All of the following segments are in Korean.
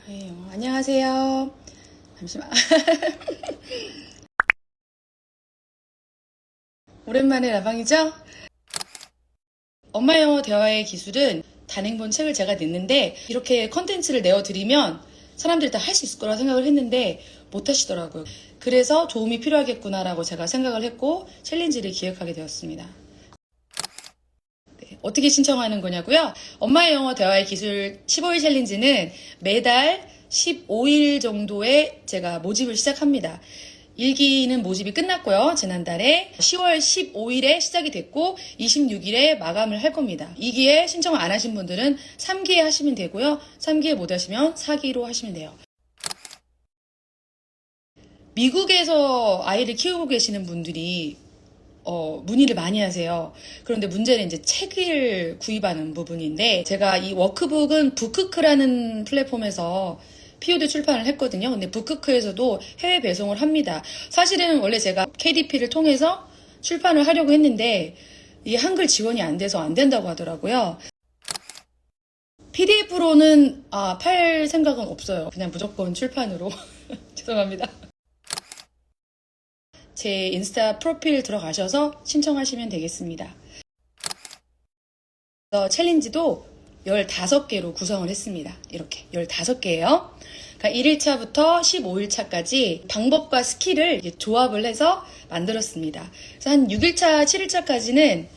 안녕하세요. 잠시만. 오랜만에 라방이죠? 엄마 영어 대화의 기술은 단행본 책을 제가 냈는데 이렇게 컨텐츠를 내어드리면 사람들이 다 할 수 있을 거라 생각을 했는데 못 하시더라고요. 그래서 도움이 필요하겠구나라고 제가 생각을 했고 챌린지를 기획하게 되었습니다. 어떻게 신청하는 거냐고요? 엄마의 영어 대화의 기술 15일 챌린지는 매달 15일 정도에 제가 모집을 시작합니다. 1기는 모집이 끝났고요. 지난달에 10월 15일에 시작이 됐고 26일에 마감을 할 겁니다. 2기에 신청을 안 하신 분들은 3기에 하시면 되고요. 3기에 못 하시면 4기로 하시면 돼요. 미국에서 아이를 키우고 계시는 분들이 문의를 많이 하세요. 그런데 문제는 이제 책을 구입하는 부분인데, 제가 이 워크북은 북크크라는 플랫폼에서 POD 출판을 했거든요. 근데 북크크에서도 해외 배송을 합니다. 사실은 원래 제가 KDP를 통해서 출판을 하려고 했는데, 이 한글 지원이 안 돼서 안 된다고 하더라고요. PDF로는 팔 생각은 없어요. 그냥 무조건 출판으로. 죄송합니다. 제 인스타 프로필 들어가셔서 신청하시면 되겠습니다. 챌린지도 15개로 구성을 했습니다. 이렇게 15개예요. 그러니까 1일차부터 15일차까지 방법과 스킬을 조합을 해서 만들었습니다. 그래서 한 6일차, 7일차까지는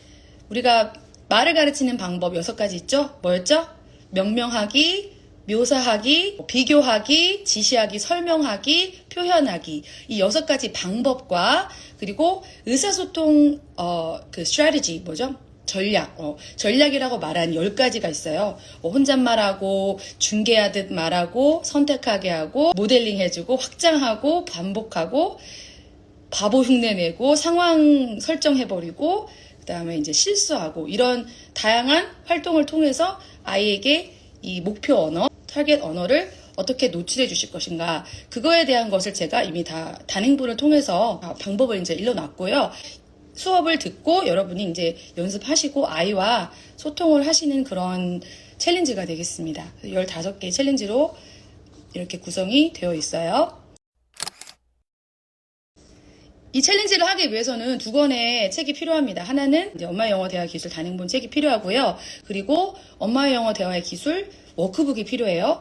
우리가 말을 가르치는 방법 6가지 있죠? 뭐였죠? 명명하기, 묘사하기, 비교하기, 지시하기, 설명하기, 표현하기, 이 6가지 방법과 그리고 의사소통 그 strategy 뭐죠? 전략이라고 말하는 10가지가 있어요. 혼잣말하고 중개하듯 말하고 선택하게 하고 모델링 해주고 확장하고 반복하고 바보 흉내내고 상황 설정해버리고 그 다음에 이제 실수하고 이런 다양한 활동을 통해서 아이에게 이 목표 언어, 타겟 언어를 어떻게 노출해 주실 것인가, 그거에 대한 것을 제가 이미 다 단행본을 통해서 방법을 이제 일러놨고요. 수업을 듣고 여러분이 이제 연습하시고 아이와 소통을 하시는 그런 챌린지가 되겠습니다. 15개 챌린지로 이렇게 구성이 되어 있어요. 이 챌린지를 하기 위해서는 2권의 책이 필요합니다. 하나는 이제 엄마의 영어 대화 기술 단행본 책이 필요하고요. 그리고 엄마의 영어 대화의 기술 워크북이 필요해요.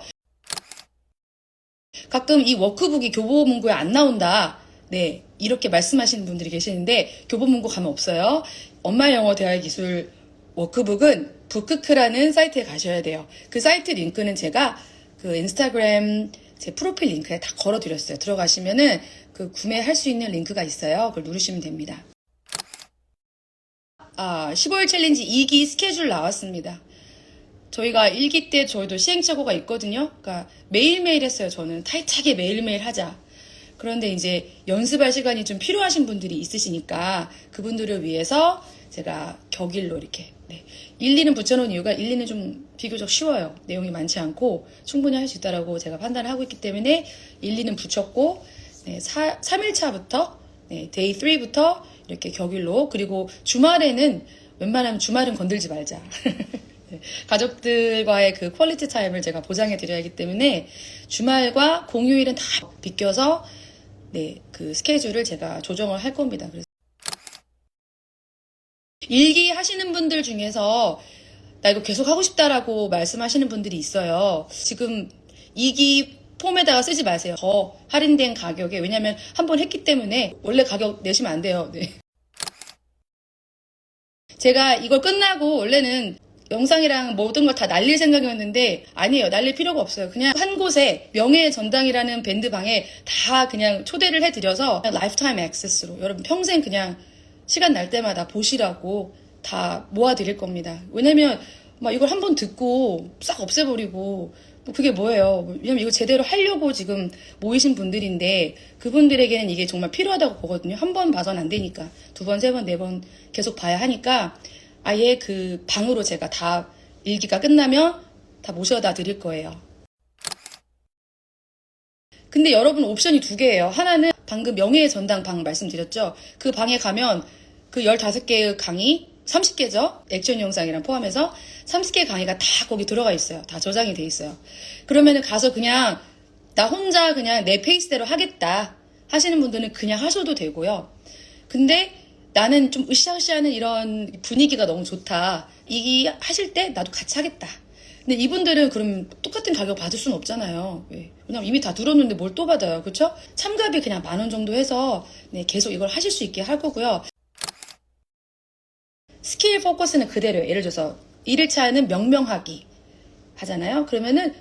가끔 이 워크북이 교보문고에 안 나온다. 네, 이렇게 말씀하시는 분들이 계시는데 교보문고 가면 없어요. 엄마의 영어 대화의 기술 워크북은 북크크라는 사이트에 가셔야 돼요. 그 사이트 링크는 제가 그 인스타그램 제 프로필 링크에 다 걸어드렸어요. 들어가시면은 그 구매할 수 있는 링크가 있어요. 그걸 누르시면 됩니다. 15일 챌린지 2기 스케줄 나왔습니다. 저희가 1기 때 저희도 시행착오가 있거든요. 그러니까 매일매일 했어요. 저는 타이트하게 매일매일 하자. 그런데 이제 연습할 시간이 좀 필요하신 분들이 있으시니까 그분들을 위해서 제가 격일로 이렇게 1, 2는 붙여놓은 이유가 1, 2는 좀 비교적 쉬워요. 내용이 많지 않고 충분히 할 수 있다라고 제가 판단을 하고 있기 때문에 1, 2는 붙였고 3일차부터 데이 3부터 이렇게 격일로, 그리고 주말에는 웬만하면 주말은 건들지 말자. 가족들과의 그 퀄리티 타임을 제가 보장해 드려야 하기 때문에 주말과 공휴일은 다 비껴서 그 스케줄을 제가 조정을 할 겁니다. 그래서 1기 하시는 분들 중에서 나 이거 계속 하고 싶다라고 말씀하시는 분들이 있어요. 지금 2기 폼에다가 쓰지 마세요. 더 할인된 가격에, 왜냐면 한번 했기 때문에 원래 가격 내시면 안 돼요. 네. 제가 이걸 끝나고 원래는 영상이랑 모든 걸 다 날릴 생각이었는데 아니에요. 날릴 필요가 없어요. 그냥 한 곳에 명예의 전당이라는 밴드 방에 다 그냥 초대를 해드려서 라이프타임 액세스로 여러분 평생 그냥 시간 날 때마다 보시라고 다 모아드릴 겁니다. 왜냐면 막 이걸 한번 듣고 싹 없애버리고 그게 뭐예요. 왜냐면 이거 제대로 하려고 지금 모이신 분들인데 그분들에게는 이게 정말 필요하다고 보거든요. 한 번 봐서는 안 되니까 2번, 3번, 4번 계속 봐야 하니까 아예 그 방으로 제가 다 1기가 끝나면 다 모셔다 드릴 거예요. 근데 여러분 옵션이 2개예요. 하나는 방금 명예의 전당 방 말씀드렸죠. 그 방에 가면 그 15개의 강의 30개죠. 액션 영상이랑 포함해서 30개 강의가 다 거기 들어가 있어요. 다 저장이 돼 있어요. 그러면은 가서 그냥 나 혼자 그냥 내 페이스대로 하겠다 하시는 분들은 그냥 하셔도 되고요. 근데 나는 좀 으쌰으쌰하는 이런 분위기가 너무 좋다. 이 하실 때 나도 같이 하겠다. 근데 이분들은 그럼 똑같은 가격 받을 수는 없잖아요. 왜? 왜냐면 이미 다 들었는데 뭘 또 받아요. 그렇죠? 참가비 그냥 10,000원 정도 해서 네, 계속 이걸 하실 수 있게 할 거고요. 스킬 포커스는 그대로예요. 예를 들어서 1일차는 명명하기 하잖아요. 그러면은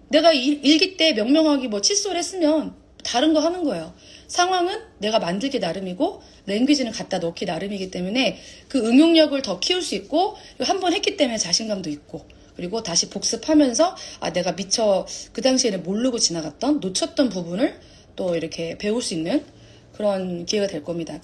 내가 일기 때 명명하기 뭐 칫솔 했으면 다른 거 하는 거예요. 상황은 내가 만들기 나름이고 랭귀지는 갖다 넣기 나름이기 때문에 그 응용력을 더 키울 수 있고 한 번 했기 때문에 자신감도 있고 그리고 다시 복습하면서 내가 미처 그 당시에는 모르고 지나갔던 놓쳤던 부분을 또 이렇게 배울 수 있는 그런 기회가 될 겁니다.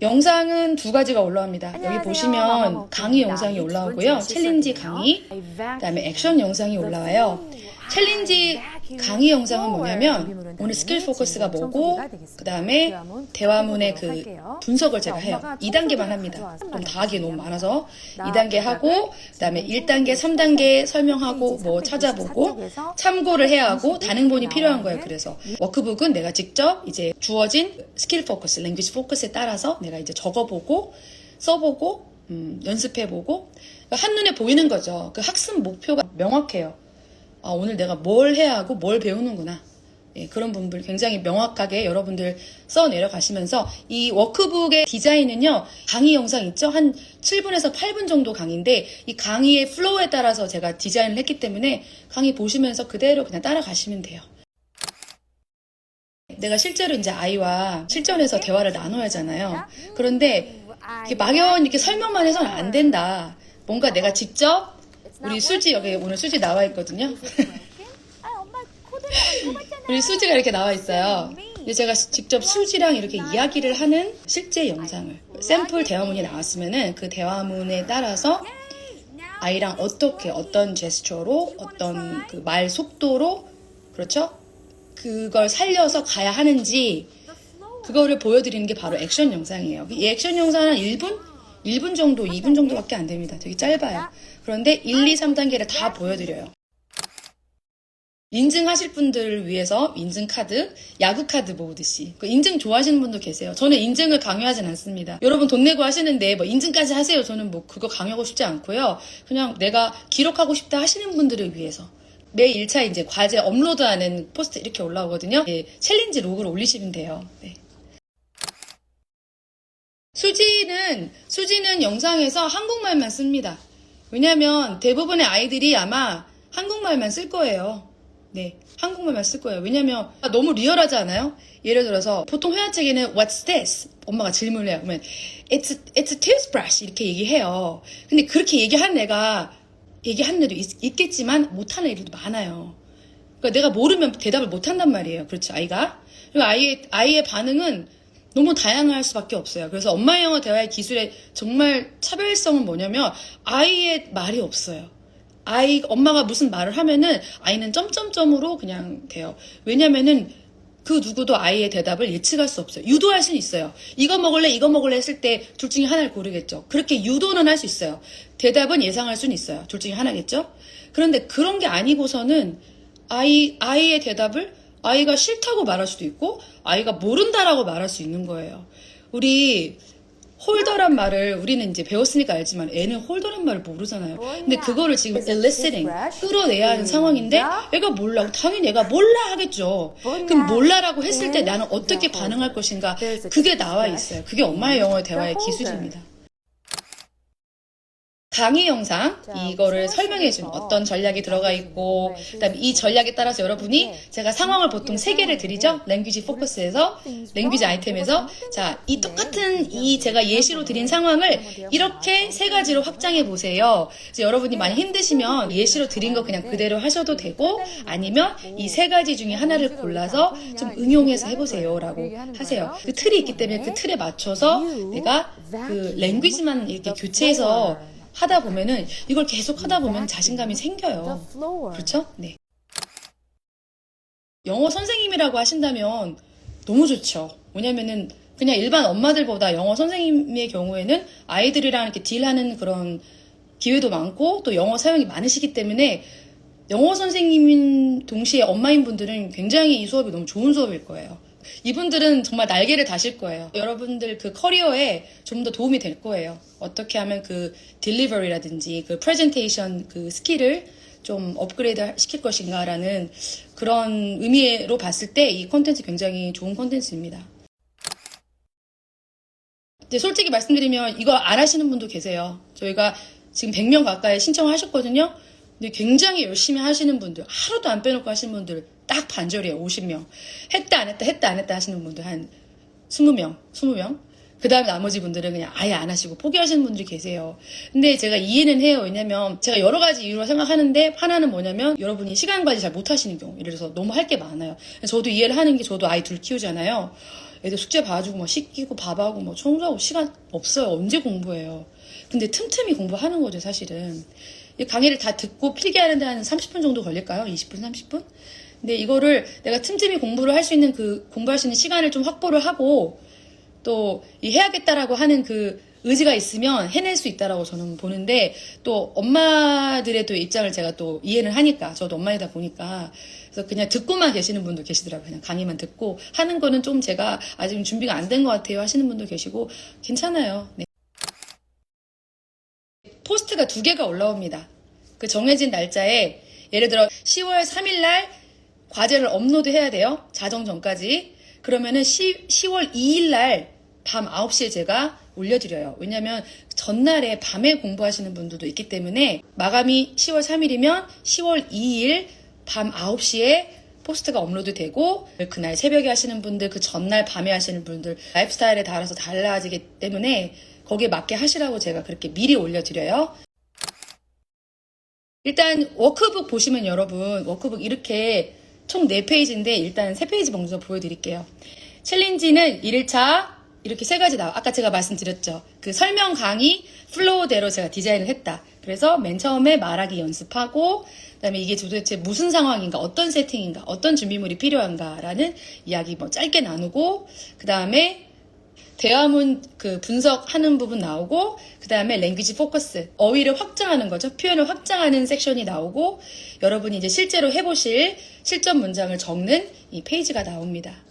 영상은 2가지가 올라옵니다. 여기 보시면 강의 영상이 올라오고요. 챌린지 강의, 그다음에 액션 영상이 올라와요. 챌린지 강의 영상은 뭐냐면 오늘 스킬 포커스가 뭐고 그다음에 대화문의 그 분석을 제가 해요. 2단계만 합니다. 좀 다 하기 너무 많아서 2단계 하고 그다음에 1단계, 3단계 설명하고 뭐 찾아보고 참고를 해야 하고 단행본이 필요한 거예요. 그래서 워크북은 내가 직접 이제 주어진 스킬 포커스, 랭귀지 포커스에 따라서 내가 이제 적어보고 써보고 연습해보고 한눈에 보이는 거죠. 그 학습 목표가 명확해요. 오늘 내가 뭘 해야 하고 뭘 배우는구나. 예, 그런 부분들 굉장히 명확하게 여러분들 써 내려가시면서 이 워크북의 디자인은요. 강의 영상 있죠? 한 7분에서 8분 정도 강의인데 이 강의의 플로우에 따라서 제가 디자인을 했기 때문에 강의 보시면서 그대로 그냥 따라가시면 돼요. 내가 실제로 이제 아이와 실전에서 대화를 나눠야 하잖아요. 그런데 이렇게 막연 이렇게 설명만 해서는 안 된다. 뭔가 내가 직접 우리 수지 여기 오늘 수지 나와 있거든요. 우리 수지가 이렇게 나와 있어요. 근데 제가 직접 수지랑 이렇게 이야기를 하는 실제 영상을 샘플 대화문이 나왔으면은 그 대화문에 따라서 아이랑 어떻게 어떤 제스처로 어떤 그 말 속도로 그렇죠? 그걸 살려서 가야 하는지 그거를 보여드리는 게 바로 액션 영상이에요. 이 액션 영상은 1분 정도, 2분 정도밖에 안 됩니다. 되게 짧아요. 그런데 1, 2, 3단계를 다 보여드려요. 인증하실 분들을 위해서 인증카드, 야구카드 모으듯이. 인증 좋아하시는 분도 계세요. 저는 인증을 강요하진 않습니다. 여러분 돈 내고 하시는데 뭐 인증까지 하세요. 저는 뭐 그거 강요하고 싶지 않고요. 그냥 내가 기록하고 싶다 하시는 분들을 위해서. 매 1차 이제 과제 업로드하는 포스트 이렇게 올라오거든요. 네, 챌린지 로그를 올리시면 돼요. 네. 수지는 영상에서 한국말만 씁니다. 왜냐면 대부분의 아이들이 아마 한국말만 쓸 거예요. 네, 한국말만 쓸 거예요. 왜냐면 너무 리얼하지 않아요? 예를 들어서 보통 회화책에는 What's this? 엄마가 질문을 해요. 그러면 It's a toothbrush 이렇게 얘기해요. 근데 그렇게 얘기하는 애가 얘기하는 애도 있겠지만 못하는 애들도 많아요. 그러니까 내가 모르면 대답을 못한단 말이에요. 그렇죠, 아이가. 그리고 아이의 반응은 너무 다양할 수밖에 없어요. 그래서 엄마 영어 대화의 기술의 정말 차별성은 뭐냐면 아이의 말이 없어요. 엄마가 무슨 말을 하면은 아이는 점점점으로 그냥 돼요. 왜냐면은 그 누구도 아이의 대답을 예측할 수 없어요. 유도할 수는 있어요. 이거 먹을래 했을 때 둘 중에 하나를 고르겠죠. 그렇게 유도는 할 수 있어요. 대답은 예상할 수는 있어요. 둘 중에 하나겠죠. 그런데 그런 게 아니고서는 아이의 대답을 아이가 싫다고 말할 수도 있고 아이가 모른다라고 말할 수 있는 거예요. 우리 홀더란 말을 우리는 이제 배웠으니까 알지만 애는 홀더란 말을 모르잖아요. 근데 그거를 지금 eliciting 끌어내야 하는 상황인데 애가 몰라. 당연히 애가 몰라 하겠죠. 그럼 몰라라고 했을 때 나는 어떻게 반응할 것인가 그게 나와 있어요. 그게 엄마의 영어 대화의 기술입니다. 강의 영상 이거를 설명해주는 어떤 전략이 들어가 있고 그다음에 이 전략에 따라서 여러분이 제가 상황을 보통 3개를 드리죠. 랭귀지 포커스에서 랭귀지 아이템에서 자, 이 똑같은 이 제가 예시로 드린 상황을 이렇게 3가지로 확장해 보세요. 그래서 여러분이 많이 힘드시면 예시로 드린 거 그냥 그대로 하셔도 되고 아니면 이 3가지 중에 하나를 골라서 좀 응용해서 해보세요 라고 하세요. 그 틀이 있기 때문에 그 틀에 맞춰서 내가 그 랭귀지만 이렇게 교체해서 하다 보면은 이걸 계속 하다 보면 자신감이 생겨요. 그렇죠? 네. 영어 선생님이라고 하신다면 너무 좋죠. 왜냐면은 그냥 일반 엄마들보다 영어 선생님의 경우에는 아이들이랑 이렇게 딜하는 그런 기회도 많고 또 영어 사용이 많으시기 때문에 영어 선생님인 동시에 엄마인 분들은 굉장히 이 수업이 너무 좋은 수업일 거예요. 이분들은 정말 날개를 다실 거예요. 여러분들 그 커리어에 좀 더 도움이 될 거예요. 어떻게 하면 그 딜리버리라든지 그 프레젠테이션 그 스킬을 좀 업그레이드 시킬 것인가라는 그런 의미로 봤을 때 이 콘텐츠 굉장히 좋은 콘텐츠입니다. 이제 솔직히 말씀드리면 이거 안 하시는 분도 계세요. 저희가 지금 100명 가까이 신청하셨거든요. 근데 굉장히 열심히 하시는 분들, 하루도 안 빼놓고 하시는 분들 딱 반절이에요. 50명. 했다 안 했다 했다 안 했다 하시는 분들 한 20명. 그 다음에 나머지 분들은 그냥 아예 안 하시고 포기하시는 분들이 계세요. 근데 제가 이해는 해요. 왜냐면 제가 여러 가지 이유로 생각하는데 하나는 뭐냐면 여러분이 시간 관리 잘 못 하시는 경우. 예를 들어서 너무 할 게 많아요. 저도 이해를 하는 게 저도 아이 둘 키우잖아요. 애들 숙제 봐주고 뭐 씻기고 밥하고 뭐 청소하고 시간 없어요. 언제 공부해요. 근데 틈틈이 공부하는 거죠, 사실은. 이 강의를 다 듣고 필기하는데 한 30분 정도 걸릴까요? 20분, 30분? 근데 이거를 내가 틈틈이 공부를 할 수 있는 공부할 수 있는 시간을 좀 확보를 하고 또 이 해야겠다라고 하는 그 의지가 있으면 해낼 수 있다라고 저는 보는데 또 엄마들의 또 입장을 제가 또 이해를 하니까 저도 엄마이다 보니까 그래서 그냥 듣고만 계시는 분도 계시더라고요. 그냥 강의만 듣고 하는 거는 좀 제가 아직 준비가 안 된 것 같아요 하시는 분도 계시고 괜찮아요. 네. 포스트가 2개가 올라옵니다. 그 정해진 날짜에 예를 들어 10월 3일 날 과제를 업로드해야 돼요. 자정 전까지. 그러면은 10월 2일 날 밤 9시에 제가 올려드려요. 왜냐면 전날에 밤에 공부하시는 분들도 있기 때문에 마감이 10월 3일이면 10월 2일 밤 9시에 포스트가 업로드 되고 그날 새벽에 하시는 분들, 그 전날 밤에 하시는 분들 라이프스타일에 따라서 달라지기 때문에 거기에 맞게 하시라고 제가 그렇게 미리 올려드려요. 일단 워크북 보시면 여러분 워크북 이렇게 총 4페이지인데 일단 3페이지 먼저 보여드릴게요. 챌린지는 1일차 이렇게 3가지 나와. 아까 제가 말씀드렸죠. 그 설명 강의 플로우대로 제가 디자인을 했다. 그래서 맨 처음에 말하기 연습하고 그다음에 이게 도대체 무슨 상황인가, 어떤 세팅인가, 어떤 준비물이 필요한가라는 이야기 뭐 짧게 나누고 그다음에 대화문 그 분석하는 부분 나오고 그 다음에 랭귀지 포커스 어휘를 확장하는 거죠. 표현을 확장하는 섹션이 나오고 여러분이 이제 실제로 해보실 실전 문장을 적는 이 페이지가 나옵니다.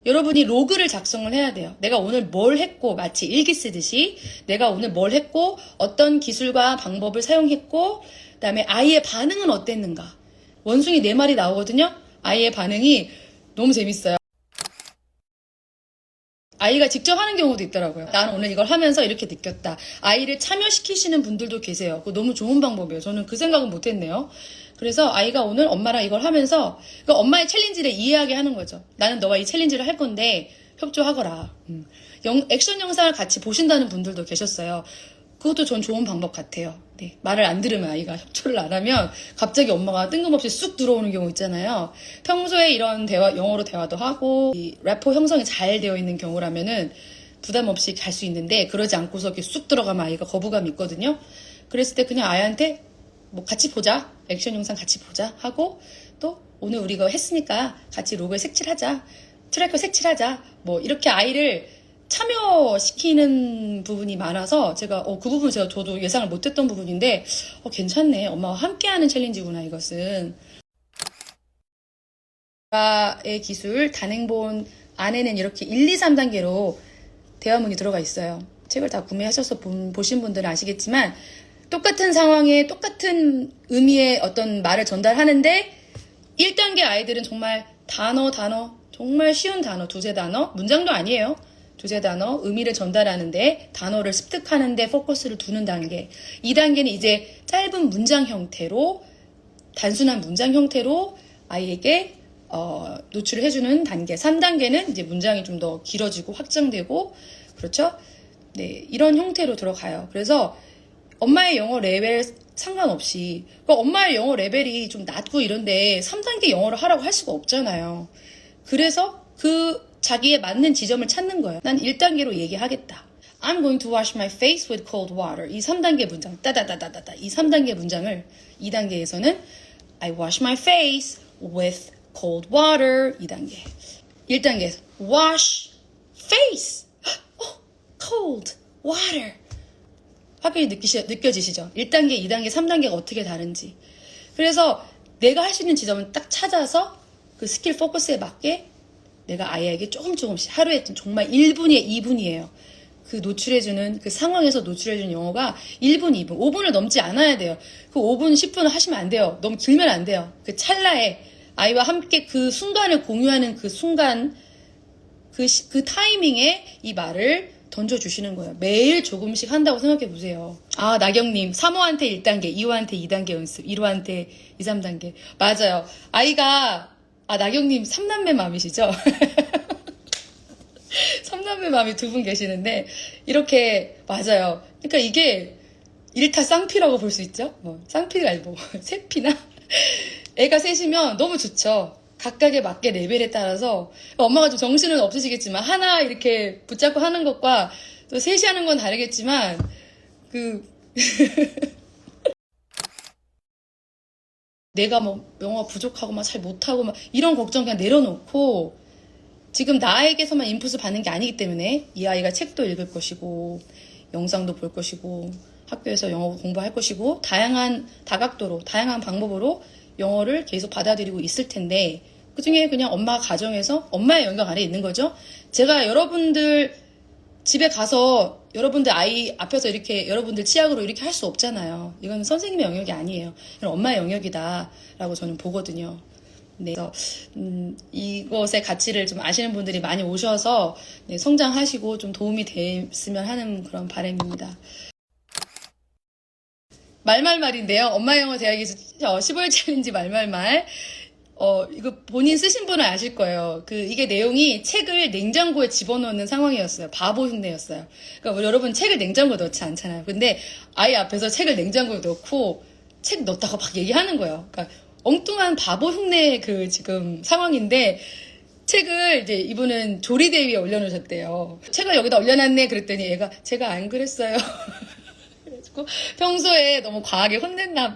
여러분이 로그를 작성을 해야 돼요. 내가 오늘 뭘 했고 마치 일기 쓰듯이 내가 오늘 뭘 했고 어떤 기술과 방법을 사용했고 그 다음에 아이의 반응은 어땠는가. 원숭이 4마리 나오거든요. 아이의 반응이 너무 재밌어요. 아이가 직접 하는 경우도 있더라고요. 나는 오늘 이걸 하면서 이렇게 느꼈다. 아이를 참여시키시는 분들도 계세요. 그거 너무 좋은 방법이에요. 저는 그 생각은 못했네요. 그래서 아이가 오늘 엄마랑 이걸 하면서 그러니까 엄마의 챌린지를 이해하게 하는 거죠. 나는 너와 이 챌린지를 할 건데 협조하거라. 액션 영상을 같이 보신다는 분들도 계셨어요. 그것도 전 좋은 방법 같아요. 네, 말을 안 들으면 아이가 협조를 안 하면 갑자기 엄마가 뜬금없이 쑥 들어오는 경우 있잖아요. 평소에 이런 대화, 영어로 대화도 하고 이 래퍼 형성이 잘 되어 있는 경우라면은 부담 없이 갈 수 있는데 그러지 않고서 이렇게 쑥 들어가면 아이가 거부감이 있거든요. 그랬을 때 그냥 아이한테 뭐 같이 보자. 액션 영상 같이 보자 하고 또 오늘 우리 이거 했으니까 같이 로그에 색칠하자. 트래커 색칠하자. 뭐 이렇게 아이를 참여시키는 부분이 많아서 제가 그 부분 저도 예상을 못했던 부분인데 괜찮네. 엄마와 함께하는 챌린지구나 이것은. 의 기술 단행본 안에는 이렇게 1, 2, 3단계로 대화문이 들어가 있어요. 책을 다 구매하셔서 보신 분들은 아시겠지만 똑같은 상황에 똑같은 의미의 어떤 말을 전달하는데 1단계 아이들은 정말 단어 정말 쉬운 단어 2-3단어 문장도 아니에요. 2-3단어 의미를 전달하는데 단어를 습득하는데 포커스를 두는 단계. 2단계는 이제 짧은 문장 형태로 단순한 문장 형태로 아이에게 노출을 해주는 단계. 3단계는 이제 문장이 좀 더 길어지고 확장되고 그렇죠? 네, 이런 형태로 들어가요. 그래서 엄마의 영어 레벨 상관없이 그러니까 엄마의 영어 레벨이 좀 낮고 이런데 3단계 영어를 하라고 할 수가 없잖아요. 그래서 그 자기에 맞는 지점을 찾는 거예요. 난 1단계로 얘기하겠다. I'm going to wash my face with cold water. 이 3단계 문장, 따다다다다다. 이 3단계 문장을 2단계에서는 I wash my face with cold water. 2단계. 1단계 wash face. cold water. 확연히 느껴지시죠? 1단계, 2단계, 3단계가 어떻게 다른지. 그래서 내가 할 수 있는 지점은 딱 찾아서 그 스킬 포커스에 맞게 내가 아이에게 조금씩 하루에 정말 1분이에요, 2분이에요. 그 노출해주는, 그 상황에서 노출해주는 영어가 1분, 2분, 5분을 넘지 않아야 돼요. 그 5분, 10분을 하시면 안 돼요. 너무 길면 안 돼요. 그 찰나에 아이와 함께 그 순간을 공유하는 그 순간, 그 타이밍에 이 말을 던져주시는 거예요. 매일 조금씩 한다고 생각해 보세요. 아, 나경님, 3호한테 1단계, 2호한테 2단계 연습, 1호한테 2, 3단계. 맞아요. 아이가, 나경님 3남매 맘이시죠? 3남매 맘이 2분 계시는데, 이렇게, 맞아요. 그러니까 이게, 일타 쌍피라고 볼 수 있죠? 쌍피가 아니고, 세피나? 애가 셋이면 너무 좋죠. 각각의 맞게 레벨에 따라서 엄마가 좀 정신은 없으시겠지만 하나 이렇게 붙잡고 하는 것과 또 셋이 하는 건 다르겠지만 내가 영어 부족하고 잘 못하고 이런 걱정 그냥 내려놓고 지금 나에게서만 인풋을 받는 게 아니기 때문에 이 아이가 책도 읽을 것이고 영상도 볼 것이고 학교에서 영어 공부할 것이고 다양한 다각도로 다양한 방법으로 영어를 계속 받아들이고 있을 텐데 그 중에 그냥 엄마 가정에서 엄마의 영역 안에 있는 거죠. 제가 여러분들 집에 가서 여러분들 아이 앞에서 이렇게 여러분들 치약으로 이렇게 할 수 없잖아요. 이건 선생님의 영역이 아니에요. 이건 엄마의 영역이다라고 저는 보거든요. 네, 그래서 이것의 가치를 좀 아시는 분들이 많이 오셔서 성장하시고 좀 도움이 됐으면 하는 그런 바람입니다. 말말말인데요. 엄마 영어 대학에서 15일 챌린지 말말말. 이거 본인 쓰신 분은 아실 거예요. 이게 내용이 책을 냉장고에 집어넣는 상황이었어요. 바보 흉내였어요. 그러니까 여러분 책을 냉장고에 넣지 않잖아요. 근데 아이 앞에서 책을 냉장고에 넣고 책 넣었다고 막 얘기하는 거예요. 그러니까 엉뚱한 바보 흉내 지금 상황인데 책을 이제 이분은 조리대 위에 올려놓으셨대요. 책을 여기다 올려놨네 그랬더니 얘가 제가 안 그랬어요. 그래가지고 평소에 너무 과하게 혼냈나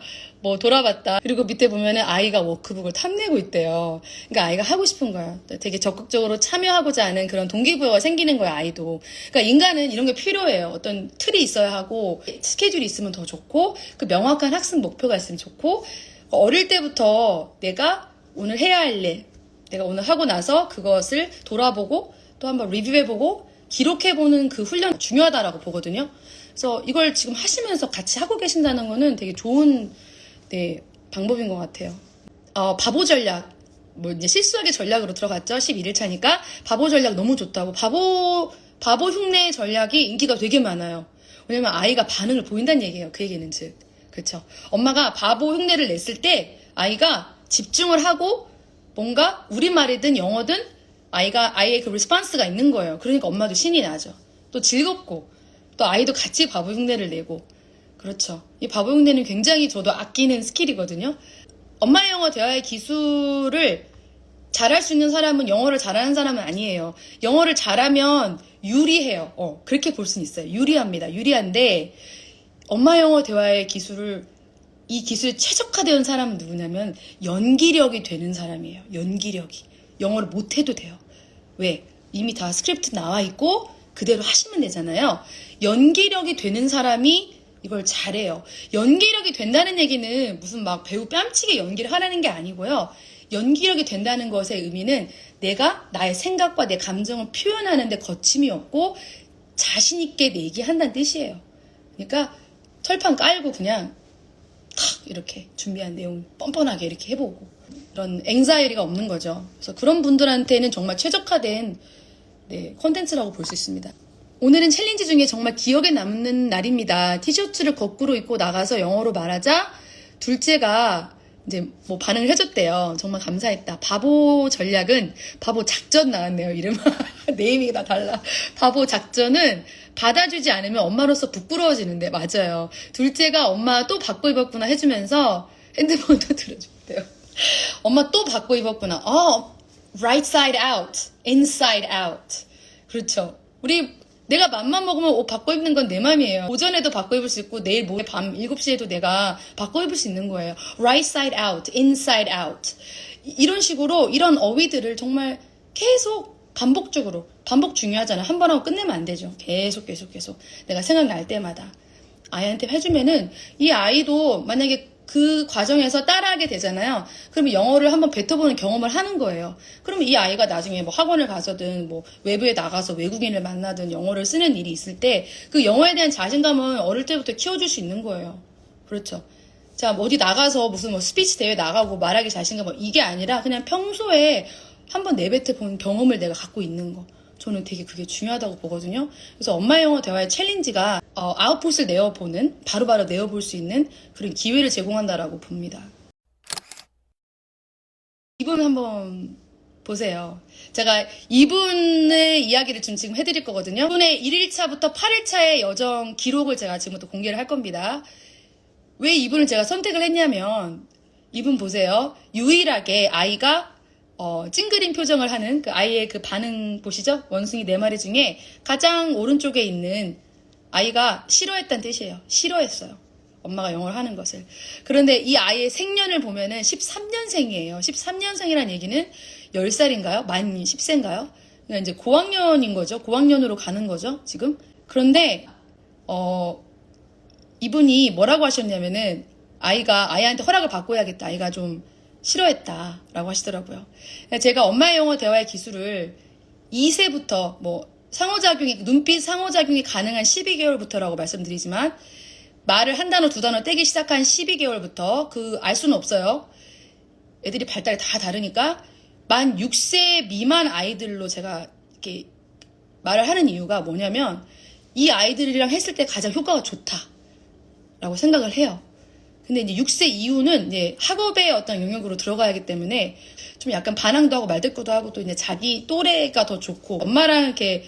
돌아봤다. 그리고 밑에 보면은 아이가 워크북을 탐내고 있대요. 그러니까 아이가 하고 싶은 거야. 되게 적극적으로 참여하고자 하는 그런 동기부여가 생기는 거야, 아이도. 그러니까 인간은 이런 게 필요해요. 어떤 틀이 있어야 하고, 스케줄이 있으면 더 좋고, 그 명확한 학습 목표가 있으면 좋고, 어릴 때부터 내가 오늘 해야 할 일, 내가 오늘 하고 나서 그것을 돌아보고, 또 한번 리뷰해보고, 기록해보는 그 훈련 중요하다라고 보거든요. 그래서 이걸 지금 하시면서 같이 하고 계신다는 거는 되게 좋은 방법인 것 같아요. 바보 전략. 이제 실수하게 전략으로 들어갔죠. 11일차니까. 바보 전략 너무 좋다고. 바보 흉내 전략이 인기가 되게 많아요. 왜냐면 아이가 반응을 보인다는 얘기예요. 그 얘기는 즉. 그쵸. 엄마가 바보 흉내를 냈을 때 아이가 집중을 하고 뭔가 우리말이든 영어든 아이의 그 리스폰스가 있는 거예요. 그러니까 엄마도 신이 나죠. 또 즐겁고 또 아이도 같이 바보 흉내를 내고 그렇죠. 이 바보 흉내는 굉장히 저도 아끼는 스킬이거든요. 엄마 영어 대화의 기술을 잘할 수 있는 사람은 영어를 잘하는 사람은 아니에요. 영어를 잘하면 유리해요. 그렇게 볼 수는 있어요. 유리합니다. 유리한데 엄마 영어 대화의 이 기술에 최적화되는 사람은 누구냐면 연기력이 되는 사람이에요. 연기력이. 영어를 못해도 돼요. 왜? 이미 다 스크립트 나와 있고 그대로 하시면 되잖아요. 연기력이 되는 사람이 이걸 잘해요. 연기력이 된다는 얘기는 무슨 배우 뺨치게 연기를 하라는 게 아니고요. 연기력이 된다는 것의 의미는 내가 나의 생각과 내 감정을 표현하는데 거침이 없고 자신 있게 내기한다는 뜻이에요. 그러니까 철판 깔고 그냥 탁 이렇게 준비한 내용 뻔뻔하게 이렇게 해보고 이런 앵자이리가 없는 거죠. 그래서 그런 분들한테는 정말 최적화된 콘텐츠라고 볼 수 있습니다. 오늘은 챌린지 중에 정말 기억에 남는 날입니다. 티셔츠를 거꾸로 입고 나가서 영어로 말하자 둘째가 이제 반응을 해줬대요. 정말 감사했다. 바보 전략은 바보 작전 나왔네요. 이름. 네이밍이 다 달라. 바보 작전은 받아주지 않으면 엄마로서 부끄러워지는데 맞아요. 둘째가 엄마 또 바꿔 입었구나 해주면서 핸드폰도 들어줬대요. 엄마 또 바꿔 입었구나. right side out, inside out. 그렇죠. 내가 맘만 먹으면 옷 바꿔 입는 건 내 맘이에요. 오전에도 바꿔 입을 수 있고 내일 밤 7시에도 내가 바꿔 입을 수 있는 거예요. right side out, inside out. 이런 식으로 이런 어휘들을 정말 계속 반복적으로, 반복 중요하잖아. 한 번 하고 끝내면 안 되죠. 계속 내가 생각날 때마다 아이한테 해주면은 이 아이도 만약에 그 과정에서 따라하게 되잖아요. 그러면 영어를 한번 뱉어보는 경험을 하는 거예요. 그러면 이 아이가 나중에 뭐 학원을 가서든 뭐 외부에 나가서 외국인을 만나든 영어를 쓰는 일이 있을 때 그 영어에 대한 자신감은 어릴 때부터 키워줄 수 있는 거예요. 그렇죠. 자, 뭐 어디 나가서 무슨 뭐 스피치 대회 나가고 말하기 자신감 뭐 이게 아니라 그냥 평소에 한번 내뱉어 본 경험을 내가 갖고 있는 거. 저는 되게 그게 중요하다고 보거든요. 그래서 엄마 영어 대화의 챌린지가 아웃풋을 내어보는, 바로바로 내어볼 수 있는 그런 기회를 제공한다라고 봅니다. 이분 한번 보세요. 제가 이분의 이야기를 지금 해드릴 거거든요. 이분의 1일차부터 8일차의 여정 기록을 제가 지금부터 공개를 할 겁니다. 왜 이분을 제가 선택을 했냐면 이분 보세요. 유일하게 아이가 찡그린 표정을 하는 그 아이의 그 반응 보시죠? 원숭이 4마리 중에 가장 오른쪽에 있는 아이가 싫어했다는 뜻이에요. 싫어했어요. 엄마가 영어를 하는 것을. 그런데 이 아이의 생년을 보면은 13년생이에요. 13년생이라는 얘기는 10살인가요? 만 10세인가요? 그러니까 이제 고학년인 거죠. 고학년으로 가는 거죠, 지금. 그런데, 이분이 뭐라고 하셨냐면은 아이한테 허락을 받고 해야겠다. 아이가 좀 싫어했다라고 하시더라고요. 제가 엄마의 영어 대화의 기술을 2세부터 뭐 눈빛 상호작용이 가능한 12개월부터라고 말씀드리지만 말을 한 단어 두 단어 떼기 시작한 12개월부터 알 수는 없어요. 애들이 발달이 다 다르니까 만 6세 미만 아이들로 제가 이렇게 말을 하는 이유가 뭐냐면 이 아이들이랑 했을 때 가장 효과가 좋다라고 생각을 해요. 근데 이제 6세 이후는 이제 학업의 어떤 영역으로 들어가야 하기 때문에 좀 약간 반항도 하고 말대꾸도 하고 또 이제 자기 또래가 더 좋고 엄마랑 이렇게,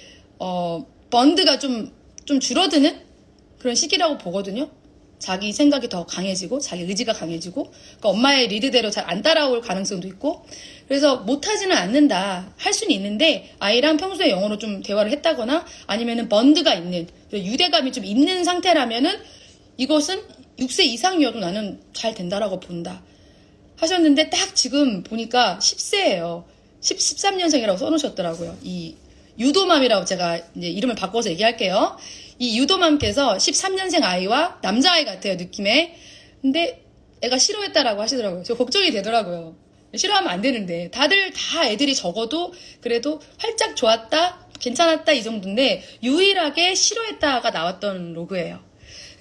번드가 좀 줄어드는 그런 시기라고 보거든요. 자기 생각이 더 강해지고, 자기 의지가 강해지고, 그러니까 엄마의 리드대로 잘 안 따라올 가능성도 있고, 그래서 못하지는 않는다. 할 수는 있는데, 아이랑 평소에 영어로 좀 대화를 했다거나, 아니면은 번드가 있는, 유대감이 좀 있는 상태라면은, 이것은 6세 이상이어도 나는 잘 된다라고 본다. 하셨는데 딱 지금 보니까 10세예요. 13년생이라고 써놓으셨더라고요. 이 유도맘이라고 제가 이제 이름을 바꿔서 얘기할게요. 이 유도맘께서 13년생 아이와 남자아이 같아요, 느낌에. 근데 애가 싫어했다라고 하시더라고요. 저 걱정이 되더라고요. 싫어하면 안 되는데. 다들 다 애들이 적어도 그래도 활짝 좋았다, 괜찮았다 이 정도인데 유일하게 싫어했다가 나왔던 로그예요.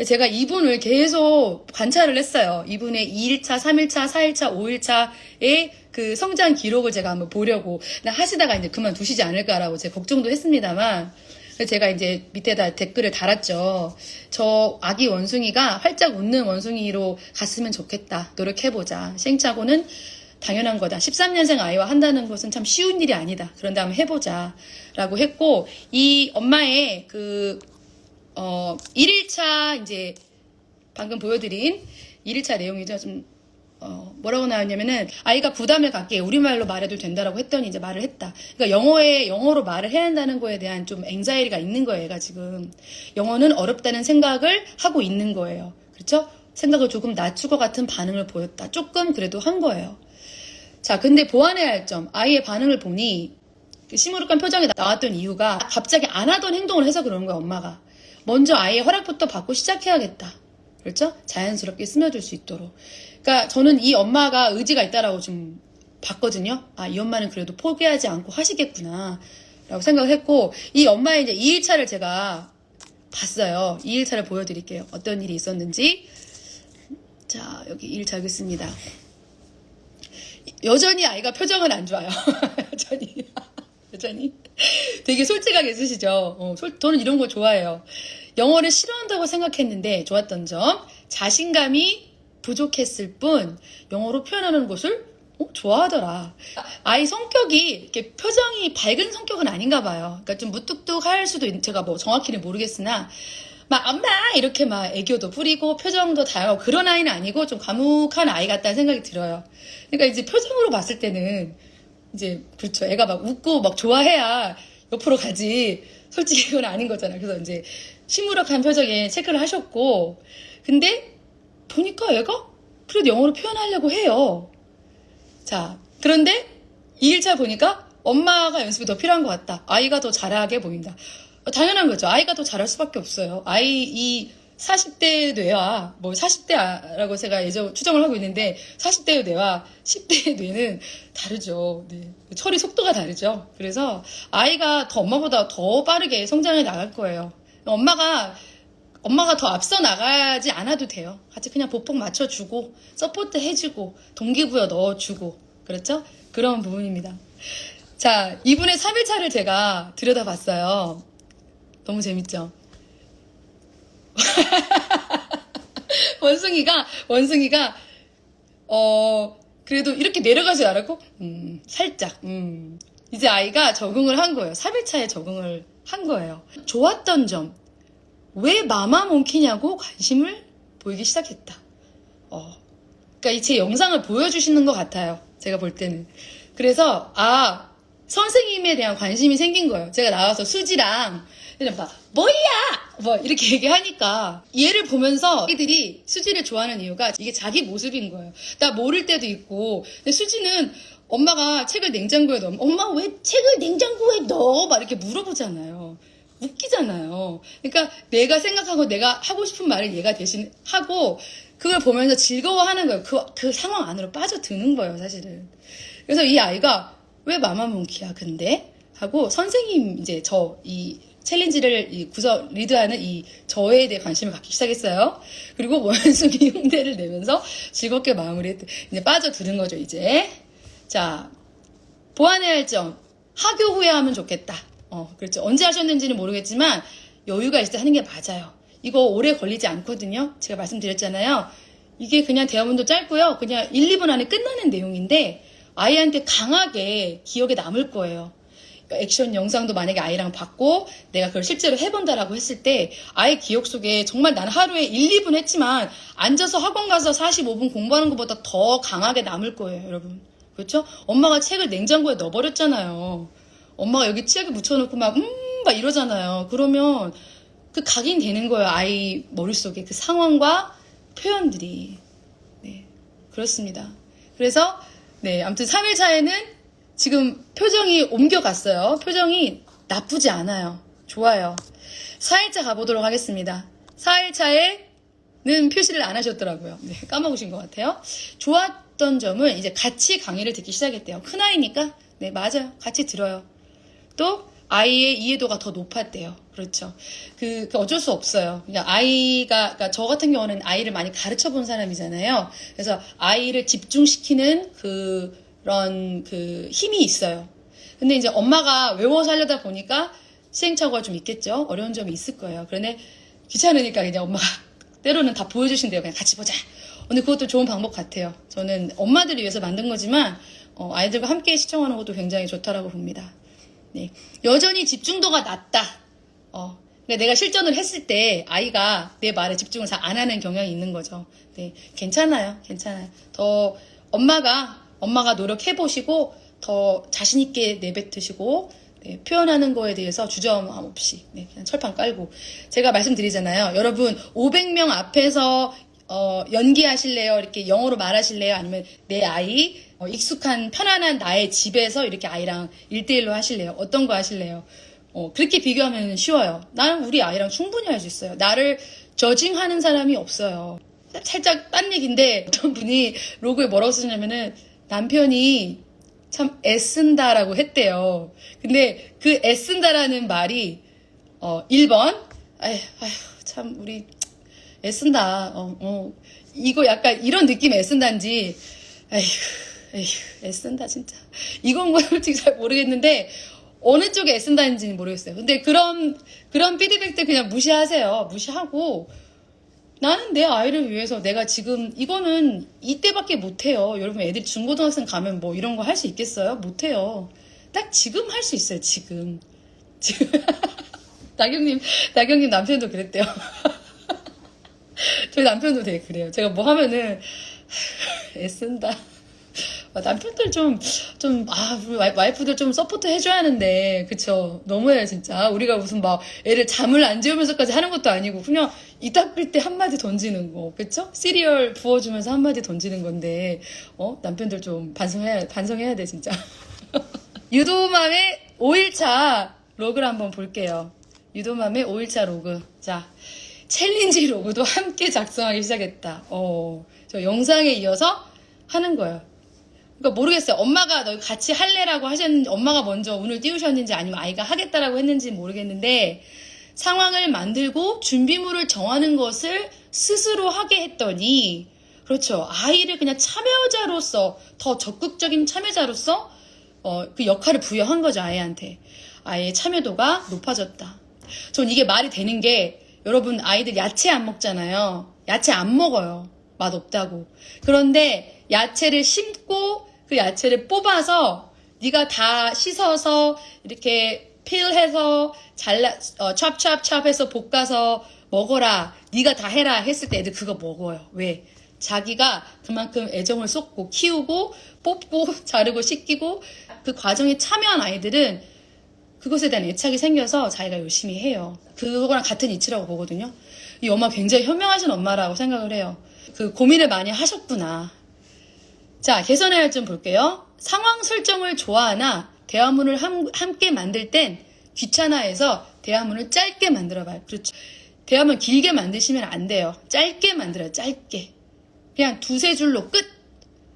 제가 이분을 계속 관찰을 했어요. 이분의 2일차, 3일차, 4일차, 5일차의 그 성장 기록을 제가 한번 보려고. 하시다가 이제 그만두시지 않을까라고 제가 걱정도 했습니다만. 제가 이제 밑에다 댓글을 달았죠. 저 아기 원숭이가 활짝 웃는 원숭이로 갔으면 좋겠다. 노력해보자. 시행착오는 당연한 거다. 13년생 아이와 한다는 것은 참 쉬운 일이 아니다. 그런데 한번 해보자. 라고 했고, 이 엄마의 1일차 이제 방금 보여드린 1일차 내용이죠. 좀 뭐라고 나왔냐면은 아이가 부담을 갖게 우리말로 말해도 된다라고 했더니 이제 말을 했다. 그러니까 영어로 말을 해야 한다는 거에 대한 좀 앵자이리가 있는 거예요. 얘가 지금 영어는 어렵다는 생각을 하고 있는 거예요. 그렇죠? 생각을 조금 낮추고 같은 반응을 보였다. 조금 그래도 한 거예요. 자, 근데 보완해야 할 점. 아이의 반응을 보니 그 시무룩한 표정이 나왔던 이유가 갑자기 안 하던 행동을 해서 그러는 거야, 엄마가. 먼저 아이의 허락부터 받고 시작해야겠다. 그렇죠? 자연스럽게 스며들 수 있도록. 그러니까 저는 이 엄마가 의지가 있다라고 좀 봤거든요. 아, 이 엄마는 그래도 포기하지 않고 하시겠구나. 라고 생각을 했고, 이 엄마의 이제 2일차를 제가 봤어요. 2일차를 보여드릴게요. 어떤 일이 있었는지. 자, 여기 2일차 여기 있습니다. 여전히 아이가 표정은 안 좋아요. 여전히. 되게 솔직하게 쓰시죠. 저는 이런 거 좋아해요. 영어를 싫어한다고 생각했는데 좋았던 점, 자신감이 부족했을 뿐 영어로 표현하는 것을 좋아하더라. 아이 성격이 이렇게 표정이 밝은 성격은 아닌가 봐요. 그러니까 좀 무뚝뚝할 수도 있는, 제가 뭐 정확히는 모르겠으나 막 엄마 이렇게 막 애교도 부리고 표정도 다양하고 그런 아이는 아니고 좀 과묵한 아이 같다는 생각이 들어요. 그러니까 이제 표정으로 봤을 때는 이제 그렇죠. 애가 막 웃고 막 좋아해야 옆으로 가지. 솔직히 그건 아닌 거잖아요. 그래서 이제 시무룩한 표정에 체크를 하셨고, 근데 보니까 애가 그래도 영어로 표현하려고 해요. 자, 그런데 2일차 보니까 엄마가 연습이 더 필요한 것 같다. 아이가 더 잘하게 보인다. 당연한 거죠. 아이가 더 잘할 수밖에 없어요. 이 40대 뇌와, 40대라고 제가 예전 추정을 하고 있는데, 40대의 뇌와 10대의 뇌는 다르죠. 네. 처리 속도가 다르죠. 그래서 아이가 더 엄마보다 더 빠르게 성장해 나갈 거예요. 엄마가 더 앞서 나가지 않아도 돼요. 같이 그냥 보폭 맞춰주고, 서포트 해주고, 동기부여 넣어주고, 그렇죠? 그런 부분입니다. 자, 이분의 3일차를 제가 들여다봤어요. 너무 재밌죠? 원숭이가 그래도 이렇게 내려가지 않았고 살짝 이제 아이가 적응을 한 거예요. 3일차에 적응을 한 거예요. 좋았던 점, 왜 마마몽키냐고 관심을 보이기 시작했다. 그러니까 제 영상을 보여주시는 것 같아요. 제가 볼 때는. 그래서 선생님에 대한 관심이 생긴 거예요. 제가 나와서 수지랑 그냥 뭐야! 이렇게 얘기하니까 얘를 보면서 애들이 수지를 좋아하는 이유가 이게 자기 모습인 거예요. 나 모를 때도 있고. 근데 수지는 엄마가 책을 냉장고에 넣으면 엄마 왜 책을 냉장고에 넣어? 막 이렇게 물어보잖아요. 웃기잖아요. 그러니까 내가 생각하고 내가 하고 싶은 말을 얘가 대신 하고 그걸 보면서 즐거워하는 거예요. 그 상황 안으로 빠져드는 거예요, 사실은. 그래서 이 아이가 왜 마마몽키야, 근데? 하고 선생님 이제 이 챌린지를 리드하는 이 저에 대해 관심을 갖기 시작했어요. 그리고 원숭이 흉내를 내면서 즐겁게 이제 빠져드는 거죠, 이제. 자, 보완해야 할 점. 하교 후에 하면 좋겠다. 그렇죠. 언제 하셨는지는 모르겠지만 여유가 있을 때 하는 게 맞아요. 이거 오래 걸리지 않거든요. 제가 말씀드렸잖아요. 이게 그냥 대화문도 짧고요. 그냥 1, 2분 안에 끝나는 내용인데 아이한테 강하게 기억에 남을 거예요. 액션 영상도 만약에 아이랑 봤고 내가 그걸 실제로 해본다라고 했을 때 아이 기억 속에 정말 난 하루에 1, 2분 했지만 앉아서 학원 가서 45분 공부하는 것보다 더 강하게 남을 거예요, 여러분. 그렇죠? 엄마가 책을 냉장고에 넣어버렸잖아요. 엄마가 여기 치약에 묻혀놓고 막 이러잖아요. 그러면 그 각인되는 거예요, 아이 머릿속에 그 상황과 표현들이. 네, 그렇습니다. 그래서 네, 아무튼 3일 차에는 지금 표정이 옮겨갔어요. 표정이 나쁘지 않아요. 좋아요. 4일차 가보도록 하겠습니다. 4일차에는 표시를 안 하셨더라고요. 네, 까먹으신 것 같아요. 좋았던 점은 이제 같이 강의를 듣기 시작했대요. 큰아이니까 네, 맞아요. 같이 들어요. 또 아이의 이해도가 더 높았대요. 그렇죠. 그 어쩔 수 없어요. 그러니까 저 같은 경우는 아이를 많이 가르쳐 본 사람이잖아요. 그래서 아이를 집중시키는 그런 힘이 있어요. 근데 이제 엄마가 외워서 하려다 보니까 시행착오가 좀 있겠죠. 어려운 점이 있을 거예요. 그런데 귀찮으니까 그냥 엄마가 때로는 다 보여주신대요. 그냥 같이 보자. 근데 그것도 좋은 방법 같아요. 저는 엄마들을 위해서 만든 거지만 아이들과 함께 시청하는 것도 굉장히 좋다라고 봅니다. 네. 여전히 집중도가 낮다. 그러니까 내가 실전을 했을 때 아이가 내 말에 집중을 잘 안 하는 경향이 있는 거죠. 네. 괜찮아요. 더 엄마가 노력해보시고 더 자신있게 내뱉으시고 네, 표현하는 거에 대해서 주저함 없이 네, 그냥 철판 깔고 제가 말씀드리잖아요. 여러분 500명 앞에서 연기하실래요? 이렇게 영어로 말하실래요? 아니면 내 아이 익숙한 편안한 나의 집에서 이렇게 아이랑 1대1로 하실래요? 어떤 거 하실래요? 그렇게 비교하면 쉬워요. 나는 우리 아이랑 충분히 할 수 있어요. 나를 저징하는 사람이 없어요. 살짝 딴 얘기인데 어떤 분이 로그에 뭐라고 쓰냐면은 남편이 참 애쓴다라고 했대요. 근데 그 애쓴다라는 말이 1번 아휴 참 우리 애쓴다. 이거 약간 이런 느낌 애쓴다인지 에휴 애쓴다 진짜. 이건 뭐 솔직히 잘 모르겠는데 어느 쪽에 애쓴다인지는 모르겠어요. 근데 그런 피드백들 그냥 무시하세요. 무시하고 나는 내 아이를 위해서 내가 지금 이거는 이때밖에 못해요. 여러분 애들 중고등학생 가면 뭐 이런 거 할 수 있겠어요? 못해요. 딱 지금 할 수 있어요. 지금. 나경님 남편도 그랬대요. 저희 남편도 되게 그래요. 제가 뭐 하면은 애쓴다. 남편들 우리 와이프들 좀 서포트 해줘야 하는데, 그쵸? 너무해요, 진짜. 우리가 무슨 애를 잠을 안 재우면서까지 하는 것도 아니고, 그냥 이 닦을 때 한마디 던지는 거, 그쵸? 시리얼 부어주면서 한마디 던지는 건데, 남편들 좀 반성해야 돼, 진짜. 유도맘의 5일차 로그를 한번 볼게요. 유도맘의 5일차 로그. 자, 챌린지 로그도 함께 작성하기 시작했다. 저 영상에 이어서 하는 거예요. 그러니까 모르겠어요. 엄마가 너 같이 할래라고 하셨는지, 엄마가 먼저 운을 띄우셨는지 아니면 아이가 하겠다라고 했는지 모르겠는데, 상황을 만들고 준비물을 정하는 것을 스스로 하게 했더니, 그렇죠. 아이를 그냥 참여자로서, 더 적극적인 참여자로서 그 역할을 부여한 거죠, 아이한테. 아이의 참여도가 높아졌다. 전 이게 말이 되는 게, 여러분 아이들 야채 안 먹잖아요. 야채 안 먹어요. 맛 없다고. 그런데 야채를 심고 그 야채를 뽑아서 네가 다 씻어서 이렇게 필해서 잘라 찹찹찹해서 볶아서 먹어라. 네가 다 해라 했을 때 애들 그거 먹어요. 왜? 자기가 그만큼 애정을 쏟고 키우고 뽑고 자르고 씻기고 그 과정에 참여한 아이들은 그것에 대한 애착이 생겨서 자기가 열심히 해요. 그거랑 같은 이치라고 보거든요. 이 엄마 굉장히 현명하신 엄마라고 생각을 해요. 그 고민을 많이 하셨구나. 자, 개선해야 할 점 볼게요. 상황 설정을 좋아하나 대화문을 함께 만들 땐 귀찮아해서 대화문을 짧게 만들어봐요. 그렇죠. 대화문 길게 만드시면 안 돼요. 짧게 만들어요. 짧게. 그냥 두세 줄로 끝.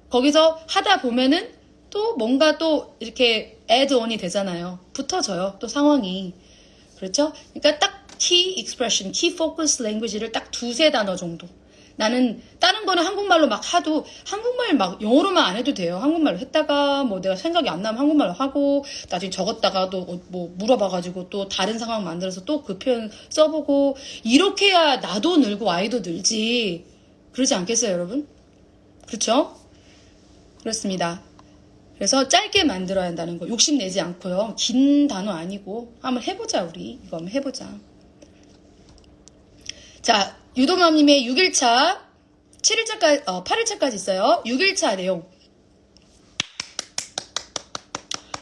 거기서 하다 보면은 또 뭔가 또 이렇게 add-on이 되잖아요. 붙어져요. 또 상황이. 그렇죠? 그러니까 딱 key expression, key focus language를 딱 두세 단어 정도. 나는 다른 거는 한국말로 막 하도 한국말 막 영어로만 안 해도 돼요. 한국말로 했다가 뭐 내가 생각이 안 나면 한국말로 하고 나중에 적었다가 또 뭐 물어봐가지고 또 다른 상황 만들어서 또 그 표현 써보고 이렇게 해야 나도 늘고 아이도 늘지. 그러지 않겠어요, 여러분? 그렇죠? 그렇습니다. 그래서 짧게 만들어야 한다는 거 욕심내지 않고요. 긴 단어 아니고 한번 해보자 우리. 이거 한번 해보자. 자, 유도맘님의 6일차, 7일차까지, 8일차까지 있어요. 6일차 내용.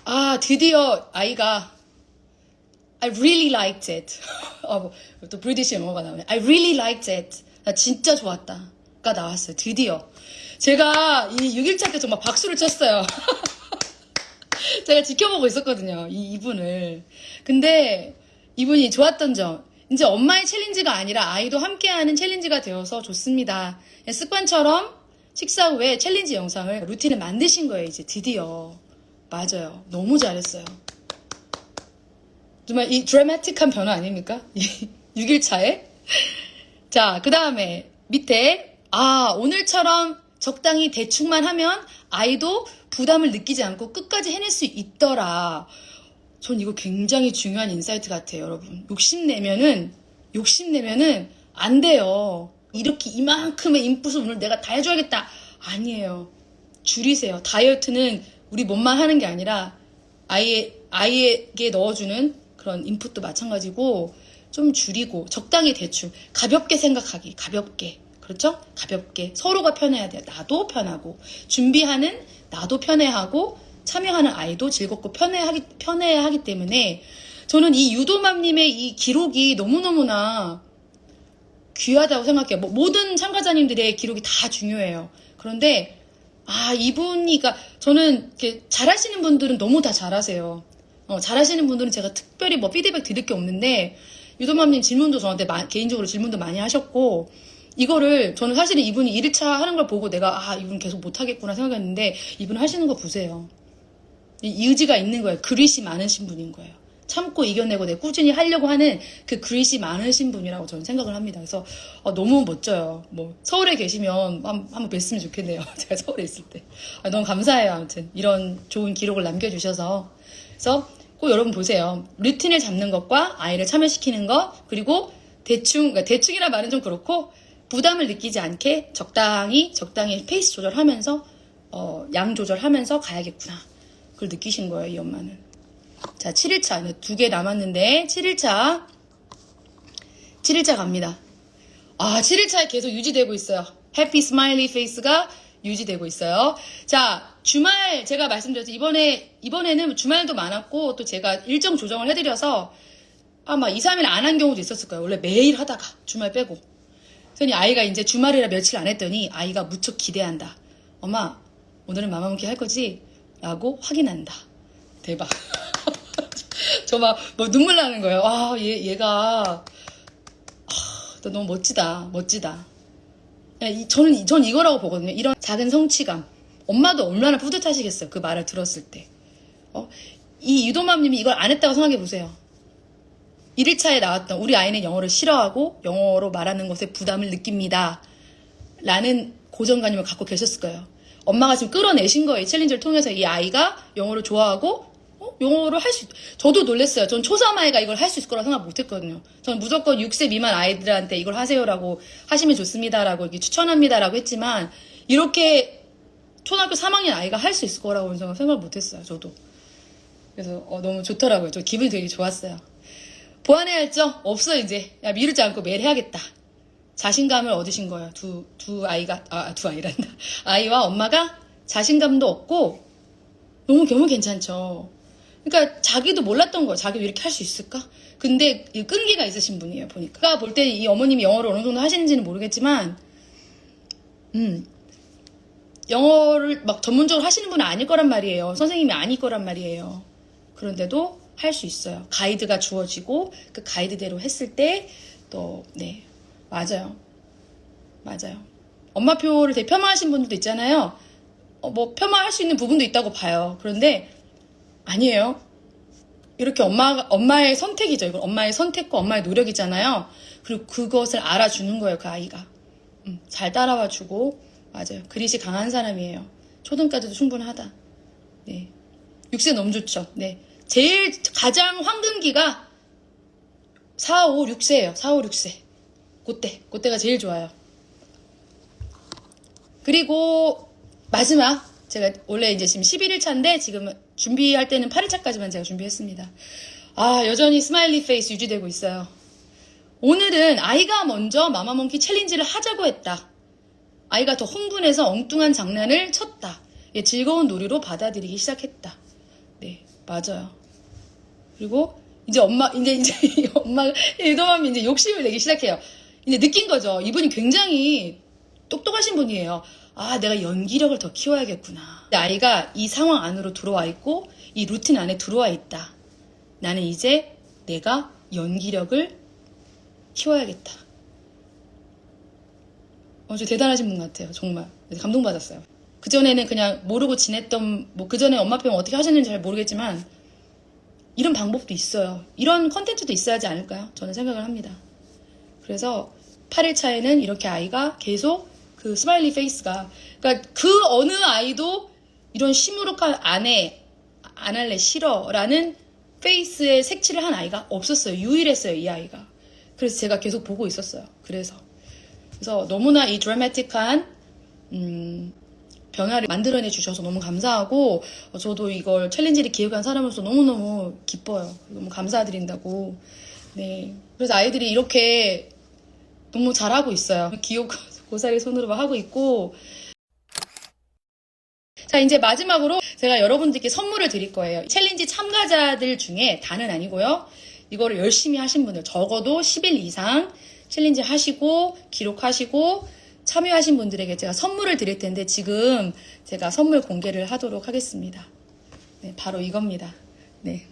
아, 드디어 아이가 I really liked it. 또 브리티시 영어가 나오네. I really liked it. 나 진짜 좋았다. 가 나왔어요. 드디어. 제가 이 6일차 때 정말 박수를 쳤어요. 제가 지켜보고 있었거든요. 이분을. 근데 이분이 좋았던 점. 이제 엄마의 챌린지가 아니라 아이도 함께하는 챌린지가 되어서 좋습니다. 습관처럼 식사 후에 챌린지 영상을 루틴을 만드신 거예요. 이제 드디어. 맞아요. 너무 잘했어요. 정말 이 드라마틱한 변화 아닙니까? 6일차에. 자, 그 다음에 밑에 오늘처럼 적당히 대충만 하면 아이도 부담을 느끼지 않고 끝까지 해낼 수 있더라. 전 이거 굉장히 중요한 인사이트 같아요, 여러분. 욕심내면은 안 돼요. 이렇게 이만큼의 인풋을 오늘 내가 다 해줘야겠다. 아니에요. 줄이세요. 다이어트는 우리 몸만 하는 게 아니라 아이에게 넣어주는 그런 인풋도 마찬가지고 좀 줄이고 적당히 대충 가볍게 생각하기. 가볍게. 그렇죠? 가볍게. 서로가 편해야 돼요. 나도 편하고 준비하는 나도 편해하고 참여하는 아이도 즐겁고 편해야 하기 때문에 저는 이 유도맘님의 이 기록이 너무너무나 귀하다고 생각해요. 모든 참가자님들의 기록이 다 중요해요. 그런데 이분이 저는 이렇게 잘하시는 분들은 너무 다 잘하세요. 잘하시는 분들은 제가 특별히 피드백 드릴 게 없는데 유도맘님 질문도 저한테 개인적으로 질문도 많이 하셨고 이거를 저는 사실은 이분이 1일차 하는 걸 보고 내가 이분 계속 못하겠구나 생각했는데 이분 하시는 거 보세요. 이 의지가 있는 거예요. 그릿이 많으신 분인 거예요. 참고 이겨내고 내가 꾸준히 하려고 하는 그 그릿이 많으신 분이라고 저는 생각을 합니다. 그래서 너무 멋져요. 서울에 계시면 한번 뵀으면 좋겠네요. 제가 서울에 있을 때. 너무 감사해요. 아무튼 이런 좋은 기록을 남겨주셔서. 그래서 꼭 여러분 보세요. 루틴을 잡는 것과 아이를 참여시키는 것 그리고 대충이라 말은 좀 그렇고 부담을 느끼지 않게 적당히 페이스 조절하면서 양 조절하면서 가야겠구나. 그걸 느끼신 거예요, 이 엄마는. 자, 7일차. 2개 남았는데, 7일차 갑니다. 7일차에 계속 유지되고 있어요. 해피 스마일리 페이스가 유지되고 있어요. 자, 주말 제가 말씀드렸죠. 이번에는 주말도 많았고, 또 제가 일정 조정을 해드려서 아마 2, 3일 안 한 경우도 있었을 거예요. 원래 매일 하다가, 주말 빼고. 그랬더니 아이가 이제 주말이라 며칠 안 했더니 아이가 무척 기대한다. 엄마, 오늘은 마마무키 할 거지? 라고 확인한다. 대박. 저 막 뭐 눈물 나는 거예요. 아, 얘가 너무 멋지다. 전 이거라고 보거든요. 이런 작은 성취감. 엄마도 얼마나 뿌듯하시겠어요. 그 말을 들었을 때. 이 유도맘님이 이걸 안 했다고 생각해 보세요. 1일차에 나왔던 우리 아이는 영어를 싫어하고 영어로 말하는 것에 부담을 느낍니다. 라는 고정관념을 갖고 계셨을 거예요. 엄마가 지금 끌어내신 거예요. 이 챌린지를 통해서 이 아이가 영어를 좋아하고 영어를 저도 놀랐어요. 전 초3 아이가 이걸 할 수 있을 거라 생각 못 했거든요. 전 무조건 6세 미만 아이들한테 이걸 하세요라고 하시면 좋습니다라고 이렇게 추천합니다라고 했지만 이렇게 초등학교 3학년 아이가 할 수 있을 거라고 생각 못 했어요. 저도. 그래서 너무 좋더라고요. 저 기분이 되게 좋았어요. 보완해야 할 점 없어 이제. 야, 미루지 않고 매일 해야겠다. 자신감을 얻으신 거예요. 두 아이란다. 아이와 엄마가 자신감도 얻고 너무 괜찮죠. 그러니까 자기도 몰랐던 거예요. 자기도 이렇게 할 수 있을까? 근데 이 끈기가 있으신 분이에요. 보니까 볼 때 이 어머님이 영어를 어느 정도 하시는지는 모르겠지만 영어를 막 전문적으로 하시는 분은 아닐 거란 말이에요. 선생님이 아닐 거란 말이에요. 그런데도 할 수 있어요. 가이드가 주어지고 그 가이드대로 했을 때 또 네, 맞아요. 엄마표를 되게 폄하하신 분들도 있잖아요. 뭐 폄하할 수 있는 부분도 있다고 봐요. 그런데 아니에요. 이렇게 엄마의 선택이죠. 이건 엄마의 선택과 엄마의 노력이잖아요. 그리고 그것을 알아주는 거예요. 그 아이가. 잘 따라와 주고 맞아요. 그릿이 강한 사람이에요. 초등까지도 충분하다. 네. 6세 너무 좋죠. 네. 제일 가장 황금기가 4, 5, 6세예요. 4, 5, 6세. 그때가 제일 좋아요. 그리고 마지막 제가 원래 이제 지금 11일차인데 지금 준비할 때는 8일차까지만 제가 준비했습니다. 여전히 스마일리 페이스 유지되고 있어요. 오늘은 아이가 먼저 마마몽키 챌린지를 하자고 했다. 아이가 더 흥분해서 엉뚱한 장난을 쳤다. 즐거운 놀이로 받아들이기 시작했다. 네, 맞아요. 그리고 이제 엄마 유도맘이 이제 욕심을 내기 시작해요. 이제 느낀 거죠. 이분이 굉장히 똑똑하신 분이에요. 내가 연기력을 더 키워야겠구나. 아이가 이 상황 안으로 들어와 있고 이 루틴 안에 들어와 있다. 나는 이제 내가 연기력을 키워야겠다. 저 대단하신 분 같아요. 정말 감동받았어요. 그전에는 그냥 모르고 지냈던 그전에 엄마 표현 어떻게 하셨는지 잘 모르겠지만 이런 방법도 있어요. 이런 컨텐츠도 있어야 하지 않을까요? 저는 생각을 합니다. 그래서 8일차에는 이렇게 아이가 계속 그 스마일리 페이스가 그러니까 그 어느 아이도 이런 시무룩한 안 할래 싫어 라는 페이스에 색칠을 한 아이가 없었어요. 유일했어요. 이 아이가. 그래서 제가 계속 보고 있었어요. 그래서 너무나 이 드라마틱한 변화를 만들어내 주셔서 너무 감사하고 저도 이걸 챌린지를 기획한 사람으로서 너무너무 기뻐요. 너무 감사드린다고. 네. 그래서 아이들이 이렇게 너무 잘하고 있어요. 귀엽고 고사리 손으로 하고 있고. 자, 이제 마지막으로 제가 여러분들께 선물을 드릴 거예요. 챌린지 참가자들 중에 다는 아니고요. 이거를 열심히 하신 분들, 적어도 10일 이상 챌린지 하시고 기록하시고 참여하신 분들에게 제가 선물을 드릴 텐데 지금 제가 선물 공개를 하도록 하겠습니다. 네, 바로 이겁니다. 네.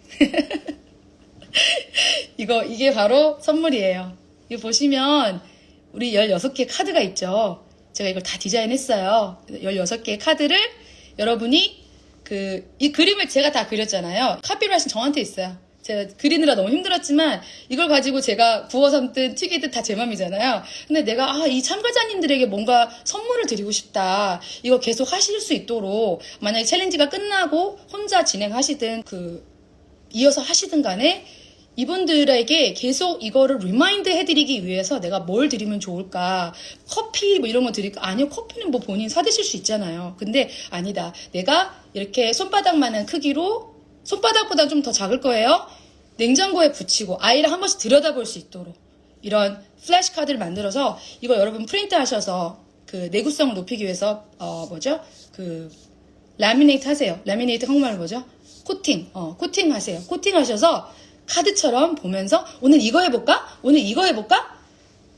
이게 바로 선물이에요. 이거 보시면 우리 16개 카드가 있죠. 제가 이걸 다 디자인했어요. 16개의 카드를 여러분이 이 그림을 제가 다 그렸잖아요. 카피라이트는 저한테 있어요. 제가 그리느라 너무 힘들었지만 이걸 가지고 제가 구워 삶든 튀기든 다 제 맘이잖아요. 근데 내가 이 참가자님들에게 뭔가 선물을 드리고 싶다. 이거 계속 하실 수 있도록 만약에 챌린지가 끝나고 혼자 진행하시든 이어서 하시든 간에 이분들에게 계속 이거를 리마인드 해드리기 위해서 내가 뭘 드리면 좋을까? 커피 이런 거 드릴까? 아니요, 커피는 본인 사드실 수 있잖아요. 근데 아니다. 내가 이렇게 손바닥만한 크기로 손바닥보다 좀 더 작을 거예요. 냉장고에 붙이고 아이를 한 번씩 들여다볼 수 있도록 이런 플래시 카드를 만들어서 이거 여러분 프린트 하셔서 내구성을 높이기 위해서 라미네이트 하세요. 라미네이트 한국말로 뭐죠? 코팅 하세요. 코팅 하셔서 카드처럼 보면서 오늘 이거 해볼까? 오늘 이거 해볼까?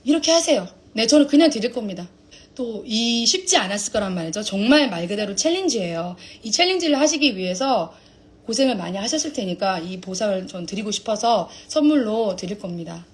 이렇게 하세요. 네, 저는 그냥 드릴 겁니다. 또 쉽지 않았을 거란 말이죠. 정말 말 그대로 챌린지예요. 이 챌린지를 하시기 위해서 고생을 많이 하셨을 테니까 이 보상을 전 드리고 싶어서 선물로 드릴 겁니다.